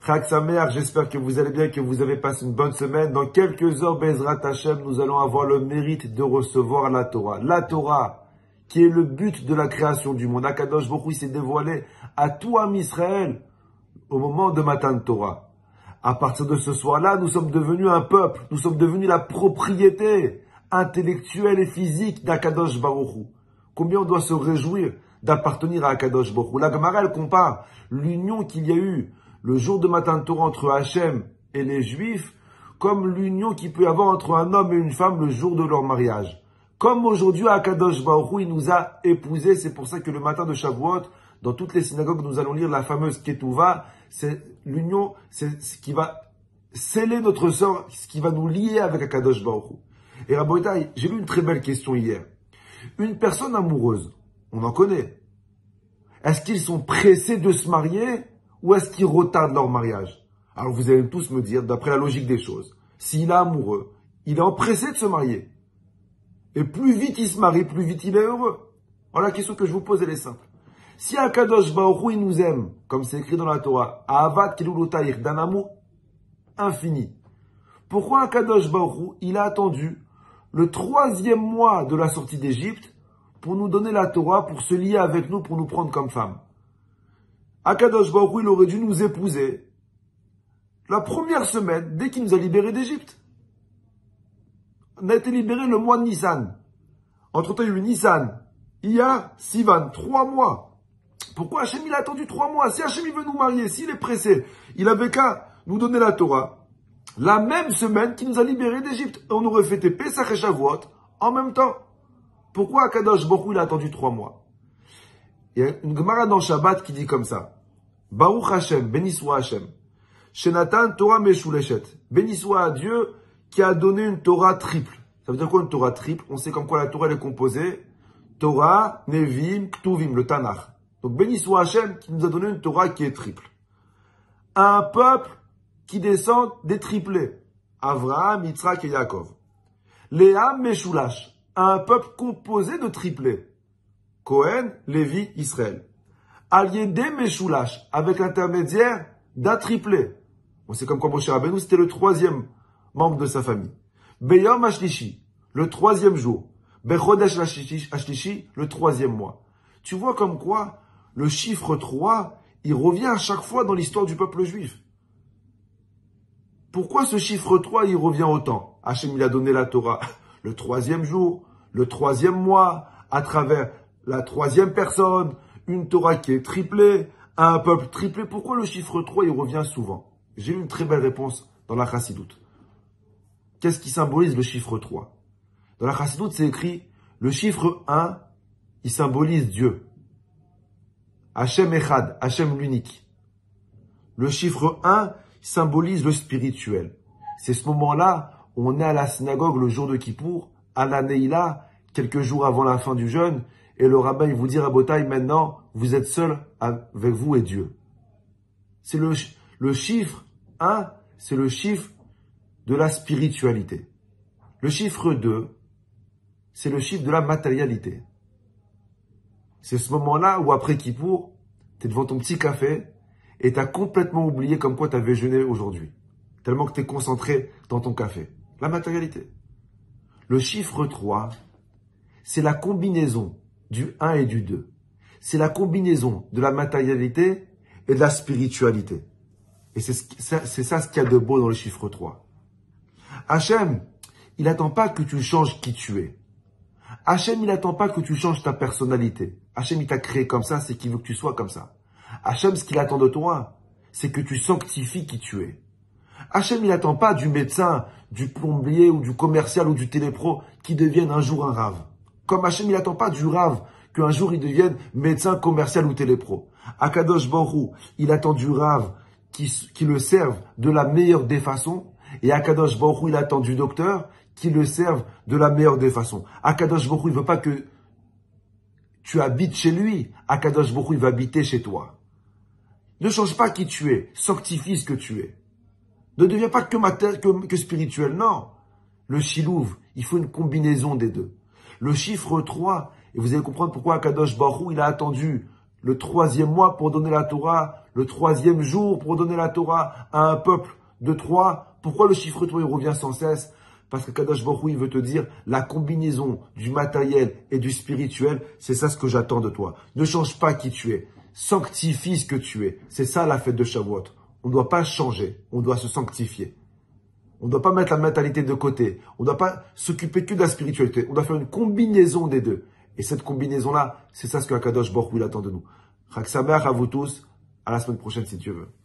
Chag Sameach, j'espère que vous allez bien, que vous avez passé une bonne semaine. Dans quelques heures, Bezrat Hashem, nous allons avoir le mérite de recevoir la Torah. La Torah, qui est le but de la création du monde. Akadosh Baruch Hu s'est dévoilé à tout Am Israël au moment de Matan Torah. À partir de ce soir-là, nous sommes devenus un peuple. Nous sommes devenus la propriété intellectuelle et physique d'Akadosh Baruch Hu. Combien on doit se réjouir d'appartenir à Akadosh Baruch Hu. La Gemara, elle compare l'union qu'il y a eu le jour de Matan Torah entre Hachem et les Juifs comme l'union qu'il peut y avoir entre un homme et une femme le jour de leur mariage. Comme aujourd'hui, Akadosh Baruch Hu, il nous a épousés. C'est pour ça que le matin de Shavuot, dans toutes les synagogues, nous allons lire la fameuse Ketouva. C'est l'union, c'est ce qui va sceller notre sort, ce qui va nous lier avec Akadosh Baruch Hu. Et Rabotai, j'ai lu une très belle question hier. Une personne amoureuse, on en connaît. Est-ce qu'ils sont pressés de se marier ou est-ce qu'ils retardent leur mariage? Alors vous allez tous me dire, d'après la logique des choses, s'il est amoureux, il est empressé de se marier. Et plus vite il se marie, plus vite il est heureux. Alors la question que je vous pose, elle est simple. Si Akadosh Baruch Hu, il nous aime, comme c'est écrit dans la Torah, Ahavat Kilulotayir, d'un amour infini, pourquoi Akadosh Baruch Hu, il a attendu le 3e mois de la sortie d'Égypte pour nous donner la Torah, pour se lier avec nous, pour nous prendre comme femme? Akadosh Baruch Hu, il aurait dû nous épouser la première semaine, dès qu'il nous a libérés d'Égypte. On a été libérés le mois de Nissan. Entre-temps, il y a eu Nissan, Iyar, Sivan, 3 mois. Pourquoi Hachem, il a attendu 3 mois? Si Hachem, il veut nous marier, s'il est pressé, il avait qu'à nous donner la Torah la même semaine qu'il nous a libérés d'Égypte. On aurait fêté Pesach et Shavuot en même temps. Pourquoi Akadosh Baruch Hu, il a attendu 3 mois? Il y a une Gemara dans Shabbat qui dit comme ça. Baruch Hashem, béni soit Hashem. Shenatan Torah Meshuleshet. Béni soit Dieu qui a donné une Torah triple. Ça veut dire quoi une Torah triple? On sait comme quoi la Torah elle est composée. Torah, Nevim, Ktuvim, le Tanakh. Donc béni soit Hashem qui nous a donné une Torah qui est triple. Un peuple qui descend des triplés. Avraham, Yitzhak et Yaakov. Léa Meshulash. Un peuple composé de triplés. Cohen, Lévi, Israël. Aliédé Meshulash, avec l'intermédiaire d'un triplé. On sait comme quoi Moshe Rabbeinu, c'était le 3e membre de sa famille. Beyom Ashlishi, le 3e jour. Bechodesh Ashlishi, le 3e mois. Tu vois comme quoi le chiffre 3, il revient à chaque fois dans l'histoire du peuple juif. Pourquoi ce chiffre 3, il revient autant? Hachem, il a donné la Torah le 3e jour, le 3e mois, à travers la 3e personne, une Torah qui est triplée, un peuple triplé. Pourquoi le chiffre 3, il revient souvent? J'ai eu une très belle réponse dans la Chassidoute. Qu'est-ce qui symbolise le chiffre 3? Dans la Chassidoute, c'est écrit, le chiffre 1, il symbolise Dieu. Hachem Echad, Hachem l'unique. Le chiffre 1 symbolise le spirituel. C'est ce moment-là où on est à la synagogue le jour de Kippour, à la Neila, quelques jours avant la fin du jeûne, et le rabbin, il vous dit, Rabotai, maintenant, vous êtes seul avec vous et Dieu. C'est le chiffre 1, c'est le chiffre de la spiritualité. Le chiffre 2, c'est le chiffre de la matérialité. C'est ce moment-là où, après Kippour, tu es devant ton petit café et tu as complètement oublié comme quoi tu avais jeûné aujourd'hui. Tellement que tu es concentré dans ton café. La matérialité. Le chiffre 3, c'est la combinaison du 1 et du 2. C'est la combinaison de la matérialité et de la spiritualité. Et c'est ça ce qu'il y a de beau dans le chiffre 3. Hachem, il n'attend pas que tu changes qui tu es. Hachem, il n'attend pas que tu changes ta personnalité. Hachem, il t'a créé comme ça, c'est qu'il veut que tu sois comme ça. Hachem, ce qu'il attend de toi, c'est que tu sanctifies qui tu es. Hachem, il n'attend pas du médecin, du plombier ou du commercial ou du télépro qui devienne un jour un rave. Comme Hachem, il n'attend pas du rave qu'un jour il devienne médecin, commercial ou télépro. Akadosh Baruch Hu, il attend du rave qui le serve de la meilleure des façons. Et Akadosh Baruch Hu, il attend du docteur qui le serve de la meilleure des façons. Akadosh Baruch Hu, il veut pas que tu habites chez lui. Akadosh Baruch Hu, il va habiter chez toi. Ne change pas qui tu es. Sanctifie ce que tu es. Ne deviens pas que spirituel. Non. Le chilouv, il faut une combinaison des deux. Le chiffre 3, et vous allez comprendre pourquoi Akadosh Baruch Hu, il a attendu le 3e mois pour donner la Torah, le 3e jour pour donner la Torah à un peuple de 3. Pourquoi le chiffre 3 il revient sans cesse? Parce que Kadosh Baruch Hu, il veut te dire, la combinaison du matériel et du spirituel, c'est ça ce que j'attends de toi. Ne change pas qui tu es. Sanctifie ce que tu es. C'est ça la fête de Shavuot. On ne doit pas changer, on doit se sanctifier. On ne doit pas mettre la mentalité de côté. On ne doit pas s'occuper que de la spiritualité. On doit faire une combinaison des deux. Et cette combinaison-là, c'est ça ce que Kadosh Baruch Hu attend de nous. Chag Sameach à vous tous. À la semaine prochaine si Dieu veut.